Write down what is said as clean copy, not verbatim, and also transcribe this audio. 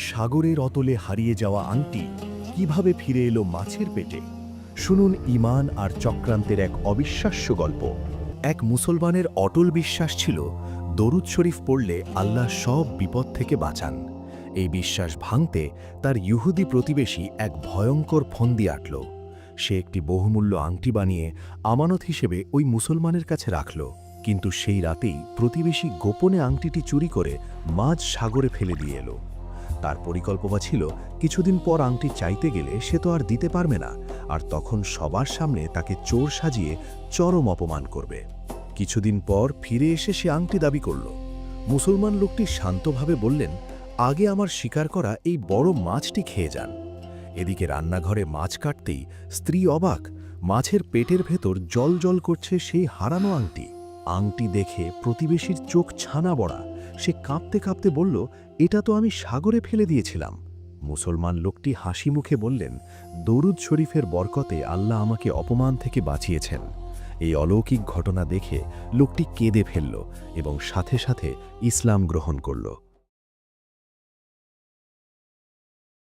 সাগরের অতলে হারিয়ে যাওয়া আংটি কিভাবে ফিরে এলো মাছের পেটে? শুনুন ঈমান আর চক্রান্তের এক অবিশ্বাস্য গল্প। এক মুসলমানের অটল বিশ্বাস ছিল, দরুদ শরীফ পড়লে আল্লাহ সব বিপদ থেকে বাঁচান। এই বিশ্বাস ভাঙতে তার ইহুদি প্রতিবেশী এক ভয়ঙ্কর ফন্দি আঁটল। সে একটি বহুমূল্য আংটি বানিয়ে আমানত হিসেবে ওই মুসলমানের কাছে রাখল। কিন্তু সেই রাতেই প্রতিবেশী গোপনে আংটিটি চুরি করে মাঝ সাগরে ফেলে দিয়ে এলো। তার পরিকল্পনা ছিল, কিছুদিন পর আংটি চাইতে গেলে সে তো আর দিতে পারবে না, আর তখন সবার সামনে তাকে চোর সাজিয়ে চরম অপমান করবে। কিছুদিন পর ফিরে এসে সে আংটি দাবি করল। মুসলমান লোকটি শান্তভাবে বললেন, আগে আমার শিকার করা এই বড় মাছটি খেয়ে যান। এদিকে রান্নাঘরে মাছ কাটতেই স্ত্রী অবাক, মাছের পেটের ভেতর জল জল করছে সেই হারানো আংটি। আংটি দেখে প্রতিবেশীর চোখ ছানা বড়া। সে কাঁপতে কাঁপতে বলল, এটা তো আমি সাগরে ফেলে দিয়েছিলাম। মুসলমান লোকটি হাসি মুখে বললেন, দরুদ শরীফের বরকতে আল্লাহ আমাকে অপমান থেকে বাঁচিয়েছেন। এই অলৌকিক ঘটনা দেখে লোকটি কেঁদে ফেলল এবং সাথে সাথে ইসলাম গ্রহণ করল।